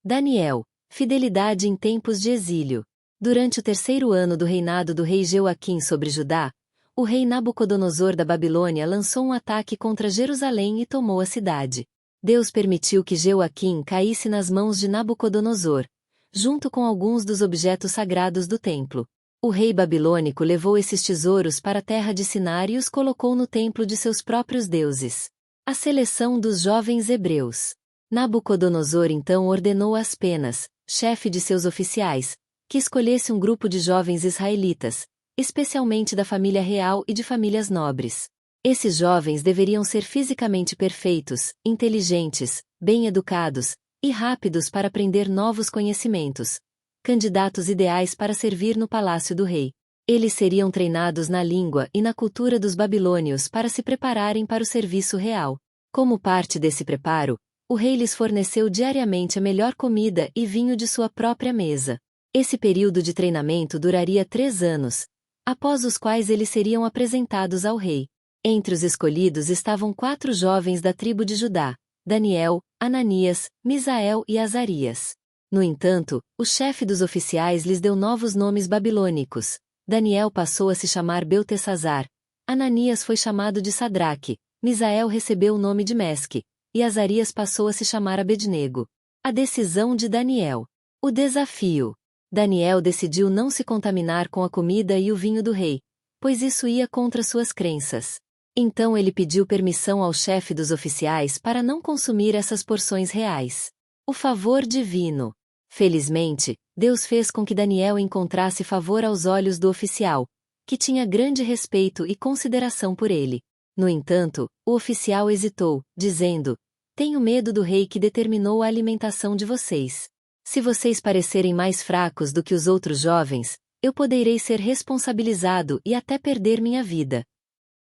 Daniel, fidelidade em tempos de exílio. Durante o terceiro ano do reinado do rei Jeoaquim sobre Judá, o rei Nabucodonosor da Babilônia lançou um ataque contra Jerusalém e tomou a cidade. Deus permitiu que Jeoaquim caísse nas mãos de Nabucodonosor, junto com alguns dos objetos sagrados do templo. O rei babilônico levou esses tesouros para a terra de Sinar e os colocou no templo de seus próprios deuses. A seleção dos jovens hebreus. Nabucodonosor então ordenou a Aspenas, chefe de seus oficiais, que escolhesse um grupo de jovens israelitas, especialmente da família real e de famílias nobres. Esses jovens deveriam ser fisicamente perfeitos, inteligentes, bem educados e rápidos para aprender novos conhecimentos, candidatos ideais para servir no palácio do rei. Eles seriam treinados na língua e na cultura dos babilônios para se prepararem para o serviço real. Como parte desse preparo, o rei lhes forneceu diariamente a melhor comida e vinho de sua própria mesa. Esse período de treinamento duraria 3 anos, após os quais eles seriam apresentados ao rei. Entre os escolhidos estavam 4 jovens da tribo de Judá: Daniel, Ananias, Misael e Azarias. No entanto, o chefe dos oficiais lhes deu novos nomes babilônicos. Daniel passou a se chamar Beltesazar, Ananias foi chamado de Sadraque, Misael recebeu o nome de Mesque, e Azarias passou a se chamar Abednego. A decisão de Daniel. O desafio. Daniel decidiu não se contaminar com a comida e o vinho do rei, pois isso ia contra suas crenças. Então ele pediu permissão ao chefe dos oficiais para não consumir essas porções reais. O favor divino. Felizmente, Deus fez com que Daniel encontrasse favor aos olhos do oficial, que tinha grande respeito e consideração por ele. No entanto, o oficial hesitou, dizendo: "Tenho medo do rei que determinou a alimentação de vocês. Se vocês parecerem mais fracos do que os outros jovens, eu poderei ser responsabilizado e até perder minha vida."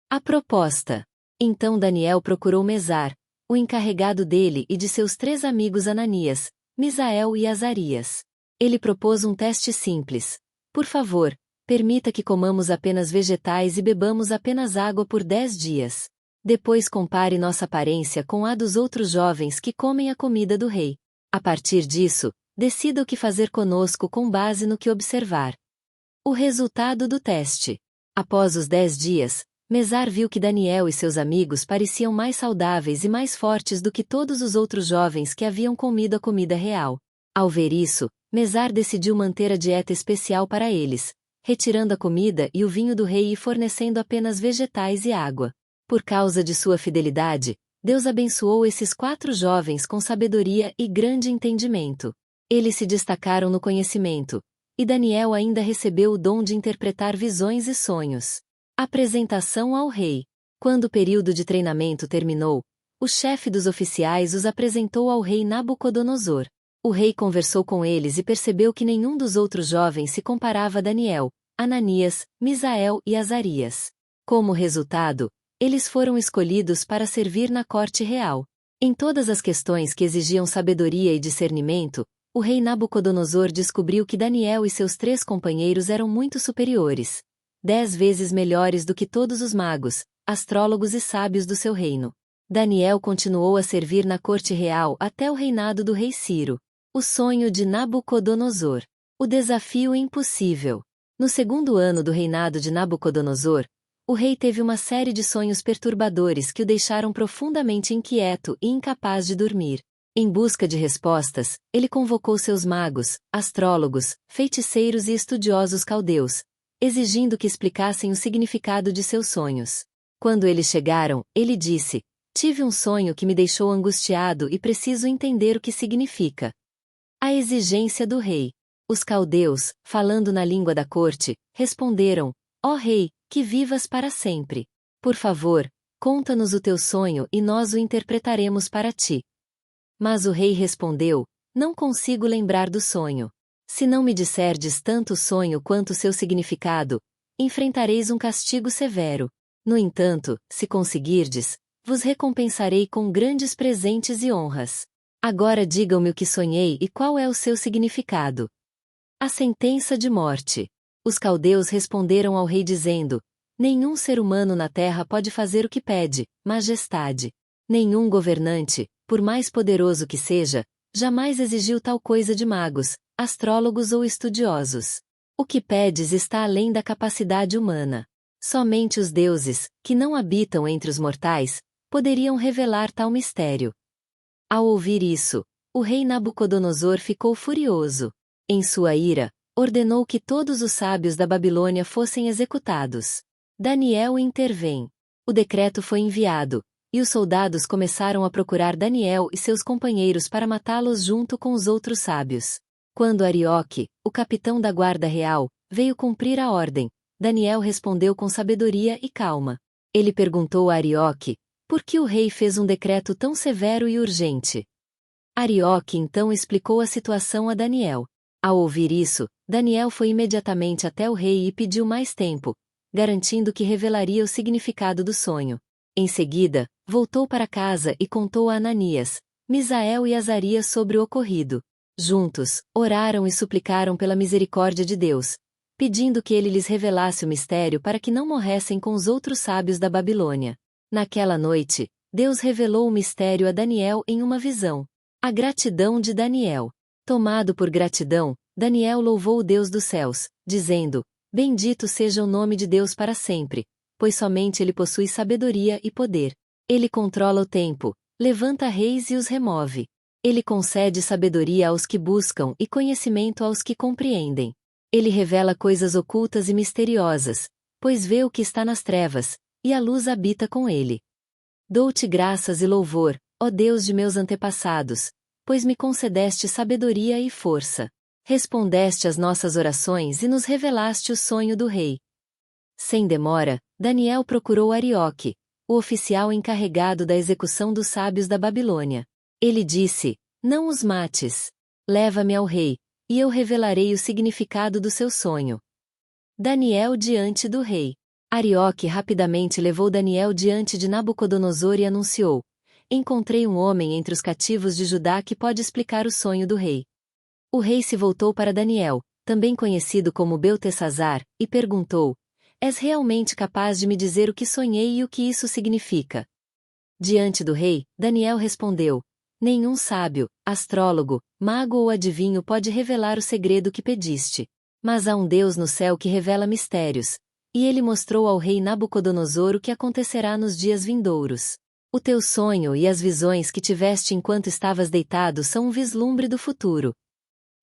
A proposta. Então Daniel procurou Mesar, o encarregado dele e de seus 3 amigos Ananias, Misael e Azarias. Ele propôs um teste simples. "Por favor, permita que comamos apenas vegetais e bebamos apenas água por 10 dias. Depois compare nossa aparência com a dos outros jovens que comem a comida do rei. A partir disso, decida o que fazer conosco com base no que observar." O resultado do teste. Após os 10 dias, Mesar viu que Daniel e seus amigos pareciam mais saudáveis e mais fortes do que todos os outros jovens que haviam comido a comida real. Ao ver isso, Mesar decidiu manter a dieta especial para eles, retirando a comida e o vinho do rei e fornecendo apenas vegetais e água. Por causa de sua fidelidade, Deus abençoou esses 4 jovens com sabedoria e grande entendimento. Eles se destacaram no conhecimento, e Daniel ainda recebeu o dom de interpretar visões e sonhos. Apresentação ao rei. Quando o período de treinamento terminou, o chefe dos oficiais os apresentou ao rei Nabucodonosor. O rei conversou com eles e percebeu que nenhum dos outros jovens se comparava a Daniel, Ananias, Misael e Azarias. Como resultado, eles foram escolhidos para servir na corte real. Em todas as questões que exigiam sabedoria e discernimento, o rei Nabucodonosor descobriu que Daniel e seus 3 companheiros eram muito superiores. 10 vezes melhores do que todos os magos, astrólogos e sábios do seu reino. Daniel continuou a servir na corte real até o reinado do rei Ciro. O sonho de Nabucodonosor. O desafio impossível. No segundo ano do reinado de Nabucodonosor, o rei teve uma série de sonhos perturbadores que o deixaram profundamente inquieto e incapaz de dormir. Em busca de respostas, ele convocou seus magos, astrólogos, feiticeiros e estudiosos caldeus, exigindo que explicassem o significado de seus sonhos. Quando eles chegaram, ele disse: "Tive um sonho que me deixou angustiado e preciso entender o que significa." A exigência do rei. Os caldeus, falando na língua da corte, responderam: "Ó rei, que vivas para sempre. Por favor, conta-nos o teu sonho e nós o interpretaremos para ti." Mas o rei respondeu: "Não consigo lembrar do sonho. Se não me disserdes tanto o sonho quanto o seu significado, enfrentareis um castigo severo. No entanto, se conseguirdes, vos recompensarei com grandes presentes e honras. Agora digam-me o que sonhei e qual é o seu significado." A sentença de morte. Os caldeus responderam ao rei dizendo: "Nenhum ser humano na terra pode fazer o que pede, majestade. Nenhum governante, por mais poderoso que seja, jamais exigiu tal coisa de magos, astrólogos ou estudiosos. O que pedes está além da capacidade humana. Somente os deuses, que não habitam entre os mortais, poderiam revelar tal mistério. Ao ouvir isso, o rei Nabucodonosor ficou furioso. Em sua ira, ordenou que todos os sábios da Babilônia fossem executados. Daniel intervém. O decreto foi enviado, e os soldados começaram a procurar Daniel e seus companheiros para matá-los junto com os outros sábios. Quando Arioque, o capitão da guarda real, veio cumprir a ordem, Daniel respondeu com sabedoria e calma. Ele perguntou a Arioque, por que o rei fez um decreto tão severo e urgente? Arioque então explicou a situação a Daniel. Ao ouvir isso, Daniel foi imediatamente até o rei e pediu mais tempo, garantindo que revelaria o significado do sonho. Em seguida, voltou para casa e contou a Ananias, Misael e Azarias sobre o ocorrido. Juntos, oraram e suplicaram pela misericórdia de Deus, pedindo que ele lhes revelasse o mistério para que não morressem com os outros sábios da Babilônia. Naquela noite, Deus revelou o mistério a Daniel em uma visão. A gratidão de Daniel. Tomado por gratidão, Daniel louvou o Deus dos céus, dizendo, bendito seja o nome de Deus para sempre, pois somente ele possui sabedoria e poder. Ele controla o tempo, levanta reis e os remove. Ele concede sabedoria aos que buscam e conhecimento aos que compreendem. Ele revela coisas ocultas e misteriosas, pois vê o que está nas trevas, e a luz habita com ele. Dou-te graças e louvor, ó Deus de meus antepassados, pois me concedeste sabedoria e força. Respondeste às nossas orações e nos revelaste o sonho do rei. Sem demora, Daniel procurou Arioque, o oficial encarregado da execução dos sábios da Babilônia. Ele disse, não os mates. Leva-me ao rei, e eu revelarei o significado do seu sonho. Daniel diante do rei. Arioque rapidamente levou Daniel diante de Nabucodonosor e anunciou, encontrei um homem entre os cativos de Judá que pode explicar o sonho do rei. O rei se voltou para Daniel, também conhecido como Beltesazar, e perguntou, és realmente capaz de me dizer o que sonhei e o que isso significa? Diante do rei, Daniel respondeu, nenhum sábio, astrólogo, mago ou adivinho pode revelar o segredo que pediste. Mas há um Deus no céu que revela mistérios, e ele mostrou ao rei Nabucodonosor o que acontecerá nos dias vindouros. O teu sonho e as visões que tiveste enquanto estavas deitado são um vislumbre do futuro.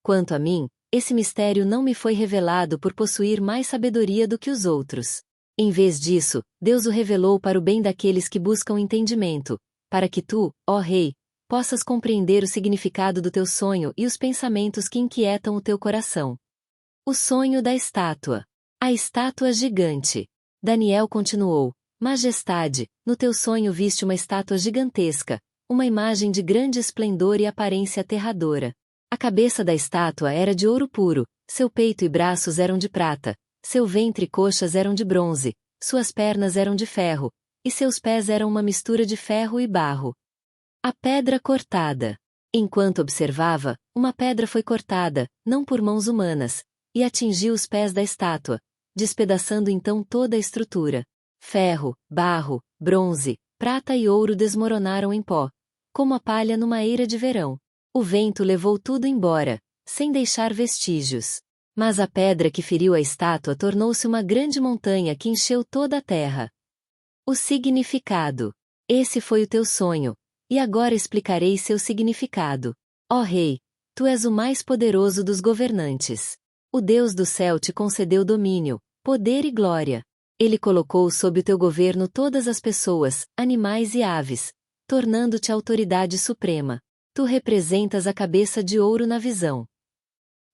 Quanto a mim, esse mistério não me foi revelado por possuir mais sabedoria do que os outros. Em vez disso, Deus o revelou para o bem daqueles que buscam entendimento, para que tu, ó rei, possas compreender o significado do teu sonho e os pensamentos que inquietam o teu coração. O sonho da estátua. A estátua gigante. Daniel continuou, Majestade, no teu sonho viste uma estátua gigantesca, uma imagem de grande esplendor e aparência aterradora. A cabeça da estátua era de ouro puro, seu peito e braços eram de prata, seu ventre e coxas eram de bronze, suas pernas eram de ferro, e seus pés eram uma mistura de ferro e barro. A pedra cortada. Enquanto observava, uma pedra foi cortada, não por mãos humanas, e atingiu os pés da estátua, despedaçando então toda a estrutura. Ferro, barro, bronze, prata e ouro desmoronaram em pó, como a palha numa eira de verão. O vento levou tudo embora, sem deixar vestígios. Mas a pedra que feriu a estátua tornou-se uma grande montanha que encheu toda a terra. O significado. Esse foi o teu sonho, e agora explicarei seu significado. Ó rei, tu és o mais poderoso dos governantes. O Deus do céu te concedeu domínio, poder e glória. Ele colocou sob o teu governo todas as pessoas, animais e aves, tornando-te a autoridade suprema. Tu representas a cabeça de ouro na visão.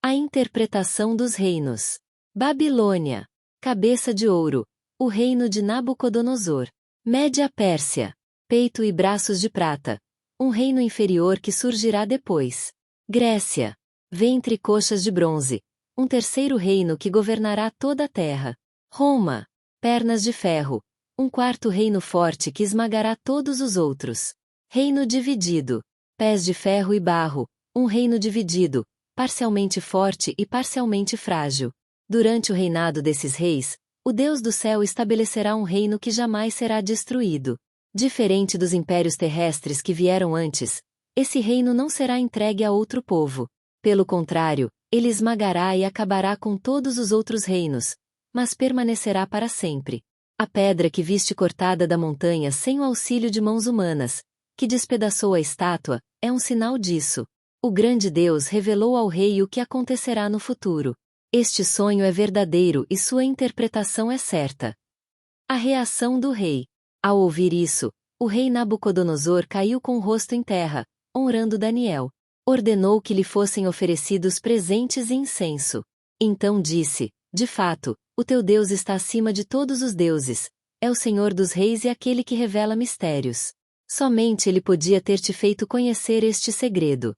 A interpretação dos reinos. Babilônia. Cabeça de ouro. O reino de Nabucodonosor. Média Pérsia. Peito e braços de prata. Um reino inferior que surgirá depois. Grécia. Ventre e coxas de bronze. Um terceiro reino que governará toda a terra. Roma. Pernas de ferro. Um quarto reino forte que esmagará todos os outros. Reino dividido. Pés de ferro e barro. Um reino dividido, parcialmente forte e parcialmente frágil. Durante o reinado desses reis, o Deus do céu estabelecerá um reino que jamais será destruído. Diferente dos impérios terrestres que vieram antes, esse reino não será entregue a outro povo. Pelo contrário, ele esmagará e acabará com todos os outros reinos, mas permanecerá para sempre. A pedra que viste cortada da montanha sem o auxílio de mãos humanas, que despedaçou a estátua, é um sinal disso. O grande Deus revelou ao rei o que acontecerá no futuro. Este sonho é verdadeiro e sua interpretação é certa. A reação do rei. Ao ouvir isso, o rei Nabucodonosor caiu com o rosto em terra, honrando Daniel. Ordenou que lhe fossem oferecidos presentes e incenso. Então disse: de fato, o teu Deus está acima de todos os deuses, é o Senhor dos reis e aquele que revela mistérios. Somente ele podia ter te feito conhecer este segredo.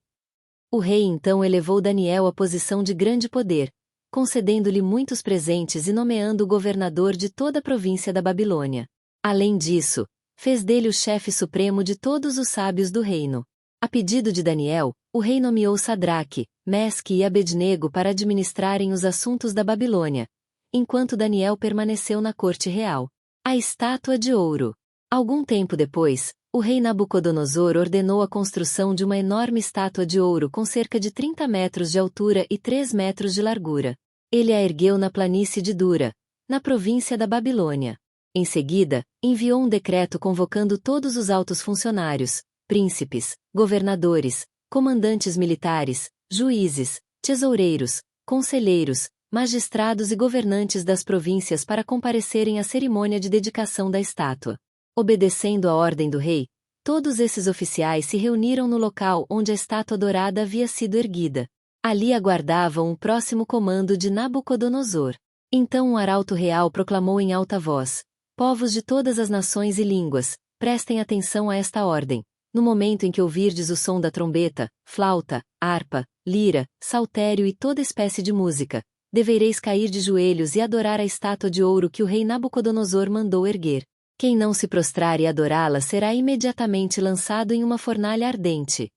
O rei então elevou Daniel à posição de grande poder, concedendo-lhe muitos presentes e nomeando-o governador de toda a província da Babilônia. Além disso, fez dele o chefe supremo de todos os sábios do reino. A pedido de Daniel, o rei nomeou Sadraque, Mesque e Abednego para administrarem os assuntos da Babilônia, enquanto Daniel permaneceu na corte real. A estátua de ouro. Algum tempo depois, o rei Nabucodonosor ordenou a construção de uma enorme estátua de ouro com cerca de 30 metros de altura e 3 metros de largura. Ele a ergueu na planície de Dura, na província da Babilônia. Em seguida, enviou um decreto convocando todos os altos funcionários, príncipes, governadores, comandantes militares, juízes, tesoureiros, conselheiros, magistrados e governantes das províncias para comparecerem à cerimônia de dedicação da estátua. Obedecendo à ordem do rei, todos esses oficiais se reuniram no local onde a estátua dourada havia sido erguida. Ali aguardavam o próximo comando de Nabucodonosor. Então um arauto real proclamou em alta voz: povos de todas as nações e línguas, prestem atenção a esta ordem. No momento em que ouvirdes o som da trombeta, flauta, harpa, lira, saltério e toda espécie de música, devereis cair de joelhos e adorar a estátua de ouro que o rei Nabucodonosor mandou erguer. Quem não se prostrar e adorá-la será imediatamente lançado em uma fornalha ardente.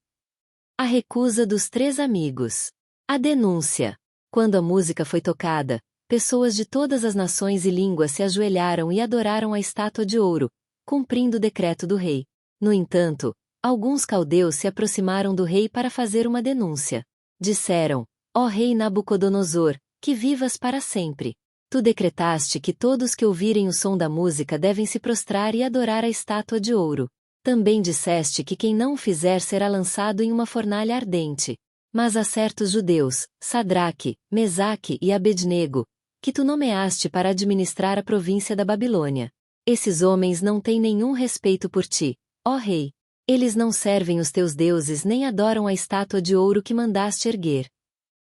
A recusa dos 3 amigos. A denúncia. Quando a música foi tocada, pessoas de todas as nações e línguas se ajoelharam e adoraram a estátua de ouro, cumprindo o decreto do rei. No entanto, alguns caldeus se aproximaram do rei para fazer uma denúncia. Disseram: ó rei Nabucodonosor, que vivas para sempre. Tu decretaste que todos que ouvirem o som da música devem se prostrar e adorar a estátua de ouro. Também disseste que quem não o fizer será lançado em uma fornalha ardente. Mas há certos judeus, Sadraque, Mesaque e Abednego, que tu nomeaste para administrar a província da Babilônia. Esses homens não têm nenhum respeito por ti, ó rei. Eles não servem os teus deuses nem adoram a estátua de ouro que mandaste erguer.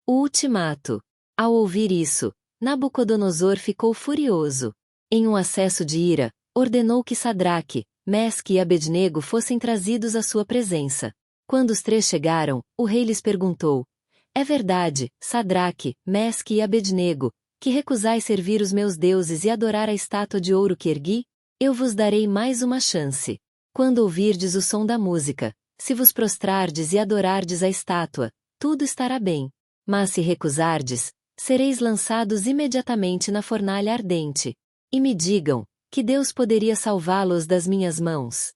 O ultimato. Ao ouvir isso, Nabucodonosor ficou furioso. Em um acesso de ira, ordenou que Sadraque, Mesque e Abednego fossem trazidos à sua presença. Quando os 3 chegaram, o rei lhes perguntou: é verdade, Sadraque, Mesque e Abednego, que recusais servir os meus deuses e adorar a estátua de ouro que ergui? Eu vos darei mais uma chance. Quando ouvirdes o som da música, se vos prostrardes e adorardes a estátua, tudo estará bem. Mas se recusardes, sereis lançados imediatamente na fornalha ardente. E me digam, que Deus poderia salvá-los das minhas mãos?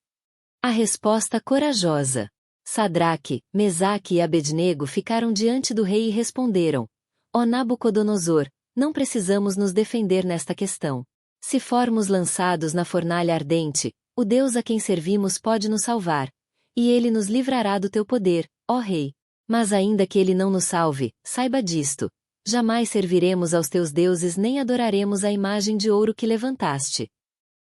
A resposta corajosa. Sadraque, Mesaque e Abednego ficaram diante do rei e responderam: ó Nabucodonosor, não precisamos nos defender nesta questão. Se formos lançados na fornalha ardente, o Deus a quem servimos pode nos salvar, e ele nos livrará do teu poder, ó rei. Mas ainda que ele não nos salve, saiba disto: jamais serviremos aos teus deuses nem adoraremos a imagem de ouro que levantaste.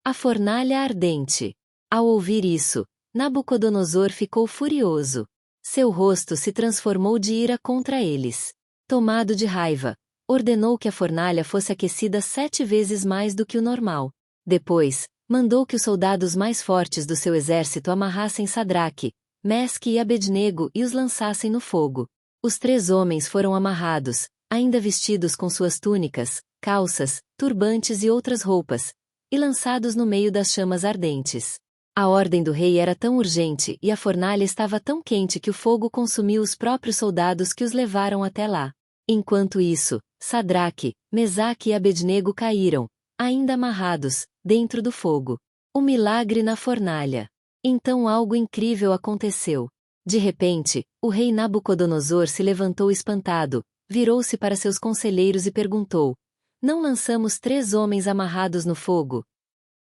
A fornalha ardente. Ao ouvir isso, Nabucodonosor ficou furioso. Seu rosto se transformou de ira contra eles. Tomado de raiva, ordenou que a fornalha fosse aquecida 7 vezes mais do que o normal. Depois, mandou que os soldados mais fortes do seu exército amarrassem Sadraque, Mesque e Abednego e os lançassem no fogo. Os 3 homens foram amarrados, ainda vestidos com suas túnicas, calças, turbantes e outras roupas, e lançados no meio das chamas ardentes. A ordem do rei era tão urgente e a fornalha estava tão quente que o fogo consumiu os próprios soldados que os levaram até lá. Enquanto isso, Sadraque, Mesaque e Abednego caíram, ainda amarrados, dentro do fogo. O milagre na fornalha. Então algo incrível aconteceu. De repente, o rei Nabucodonosor se levantou espantado, virou-se para seus conselheiros e perguntou: Não lançamos 3 homens amarrados no fogo?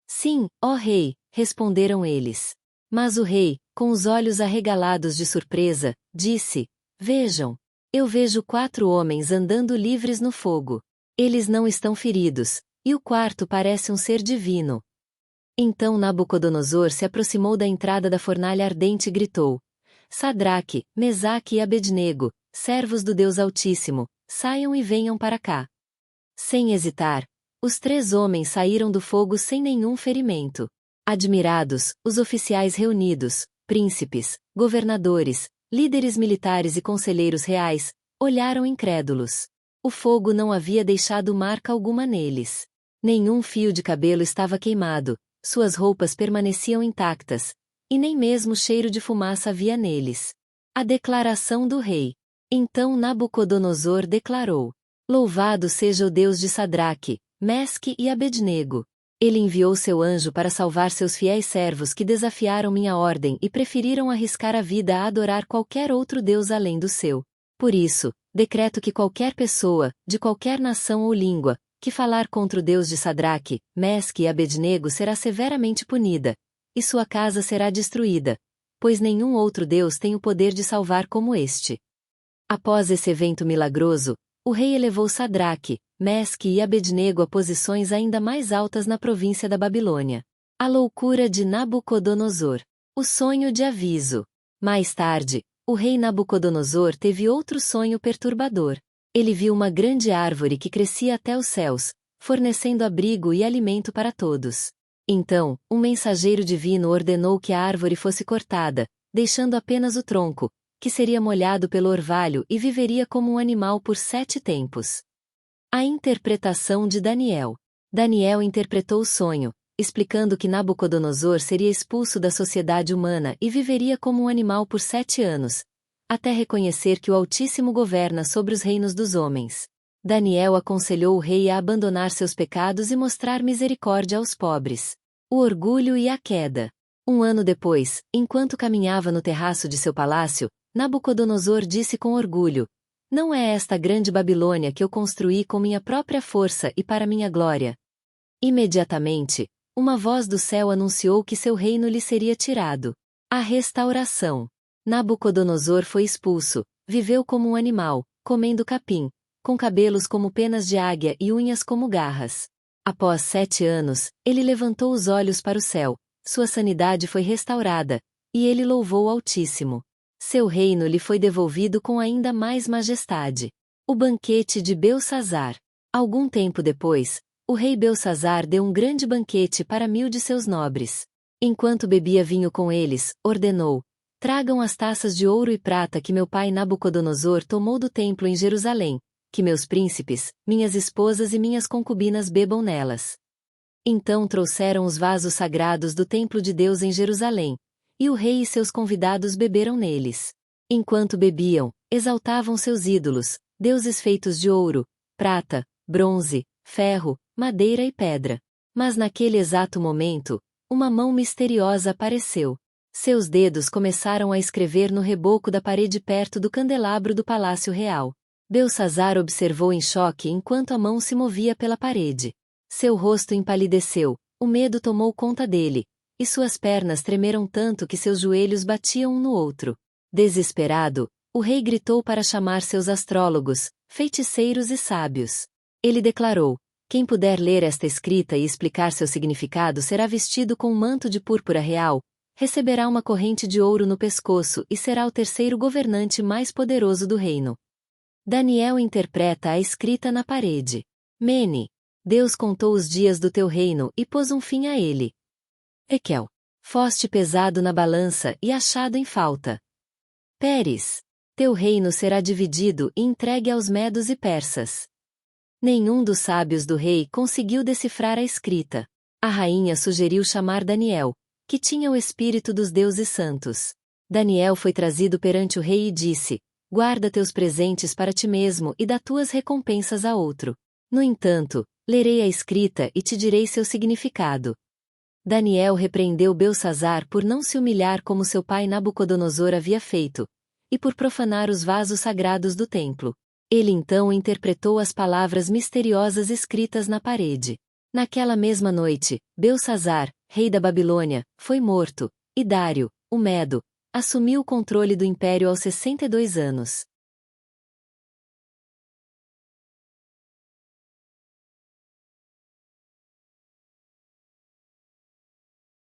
Sim, ó rei, responderam eles. Mas o rei, com os olhos arregalados de surpresa, disse: Vejam, eu vejo 4 homens andando livres no fogo. Eles não estão feridos, e o quarto parece um ser divino. Então Nabucodonosor se aproximou da entrada da fornalha ardente e gritou: Sadraque, Mesaque e Abednego, servos do Deus Altíssimo, saiam e venham para cá. Sem hesitar, os 3 homens saíram do fogo sem nenhum ferimento. Admirados, os oficiais reunidos, príncipes, governadores, líderes militares e conselheiros reais, olharam incrédulos. O fogo não havia deixado marca alguma neles. Nenhum fio de cabelo estava queimado, suas roupas permaneciam intactas, e nem mesmo cheiro de fumaça havia neles. A declaração do rei. Então Nabucodonosor declarou: Louvado seja o Deus de Sadraque, Mesque e Abednego. Ele enviou seu anjo para salvar seus fiéis servos que desafiaram minha ordem e preferiram arriscar a vida a adorar qualquer outro Deus além do seu. Por isso, decreto que qualquer pessoa, de qualquer nação ou língua, que falar contra o Deus de Sadraque, Mesque e Abednego será severamente punida, e sua casa será destruída, pois nenhum outro Deus tem o poder de salvar como este. Após esse evento milagroso, o rei elevou Sadraque, Mesque e Abednego a posições ainda mais altas na província da Babilônia. A loucura de Nabucodonosor. O sonho de aviso. Mais tarde, o rei Nabucodonosor teve outro sonho perturbador. Ele viu uma grande árvore que crescia até os céus, fornecendo abrigo e alimento para todos. Então, um mensageiro divino ordenou que a árvore fosse cortada, deixando apenas o tronco, que seria molhado pelo orvalho e viveria como um animal por 7 tempos. A interpretação de Daniel. Daniel interpretou o sonho, explicando que Nabucodonosor seria expulso da sociedade humana e viveria como um animal por 7 anos, até reconhecer que o Altíssimo governa sobre os reinos dos homens. Daniel aconselhou o rei a abandonar seus pecados e mostrar misericórdia aos pobres. O orgulho e a queda. 1 ano depois, enquanto caminhava no terraço de seu palácio, Nabucodonosor disse com orgulho: Não é esta grande Babilônia que eu construí com minha própria força e para minha glória? Imediatamente, uma voz do céu anunciou que seu reino lhe seria tirado. A restauração. Nabucodonosor foi expulso, viveu como um animal, comendo capim, com cabelos como penas de águia e unhas como garras. Após 7 anos, ele levantou os olhos para o céu, sua sanidade foi restaurada, e ele louvou o Altíssimo. Seu reino lhe foi devolvido com ainda mais majestade. O banquete de Belsazar. Algum tempo depois, o rei Belsazar deu um grande banquete para 1000 de seus nobres. Enquanto bebia vinho com eles, ordenou: Tragam as taças de ouro e prata que meu pai Nabucodonosor tomou do templo em Jerusalém, que meus príncipes, minhas esposas e minhas concubinas bebam nelas. Então trouxeram os vasos sagrados do templo de Deus em Jerusalém, e o rei e seus convidados beberam neles. Enquanto bebiam, exaltavam seus ídolos, deuses feitos de ouro, prata, bronze, ferro, madeira e pedra. Mas naquele exato momento, uma mão misteriosa apareceu. Seus dedos começaram a escrever no reboco da parede perto do candelabro do Palácio Real. Belsazar observou em choque enquanto a mão se movia pela parede. Seu rosto empalideceu, o medo tomou conta dele, e suas pernas tremeram tanto que seus joelhos batiam um no outro. Desesperado, o rei gritou para chamar seus astrólogos, feiticeiros e sábios. Ele declarou: Quem puder ler esta escrita e explicar seu significado será vestido com um manto de púrpura real, receberá uma corrente de ouro no pescoço e será o terceiro governante mais poderoso do reino. Daniel interpreta a escrita na parede. Mene. Deus contou os dias do teu reino e pôs um fim a ele. Ekel. Foste pesado na balança e achado em falta. Pérez. Teu reino será dividido e entregue aos medos e persas. Nenhum dos sábios do rei conseguiu decifrar a escrita. A rainha sugeriu chamar Daniel, que tinha o espírito dos deuses santos. Daniel foi trazido perante o rei e disse: Guarda teus presentes para ti mesmo e dá tuas recompensas a outro. No entanto, lerei a escrita e te direi seu significado. Daniel repreendeu Belçazar por não se humilhar como seu pai Nabucodonosor havia feito, e por profanar os vasos sagrados do templo. Ele então interpretou as palavras misteriosas escritas na parede. Naquela mesma noite, Belçazar, rei da Babilônia, foi morto, e Dário, o Medo, assumiu o controle do império aos 62 anos.